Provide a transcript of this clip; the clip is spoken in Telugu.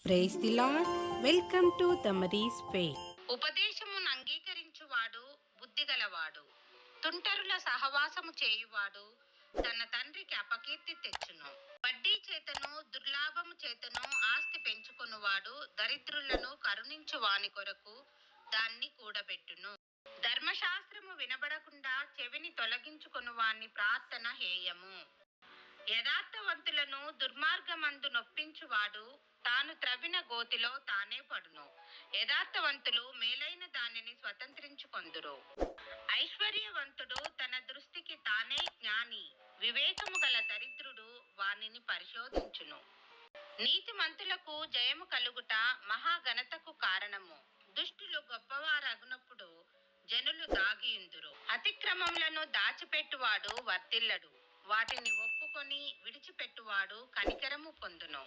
Praise the lord. Welcome to తమరీస్ ఫెయిత్. ఉపదేశమును అంగీకరించువాడు బుద్ధిగలవాడు, తుంటరుల సహవాసము చేయువాడు తన తండ్రికి అపకీర్తి తెచ్చును. వడ్డీ చేతను దుర్లాభము చేతను ఆస్తి పెంచుకొనువాడు దరిద్రులను కరుణించు వాని కొరకు దాన్ని కూడబెట్టును. ధర్మశాస్త్రము వినబడకుండా చెవిని తొలగించుకొను వాని ప్రార్థన హేయము. యథార్థవంతులను దుర్మార్గమందు నొప్పించువాడు తాను త్రవ్విన గోతిలో తానే పడును. యథార్థవంతులు మేలైన దానిని స్వతంత్రించుకొందురు. ఐశ్వర్యవంతుడు తన దృష్టికి తానే జ్ఞాని, వివేకము గల దరిద్రుడు వానిని పరిశోధించును. నీతిమంతులకు జయము కలుగుట మహాఘనతకు కారణము. దుష్టులు గొప్పవారగునప్పుడు జనులు దాగియుందురు. అతిక్రమములను దాచిపెట్టువాడు వర్ధిల్లడు, వాటిని ఒప్పుకొని విడిచిపెట్టువాడు కనికరము పొందును.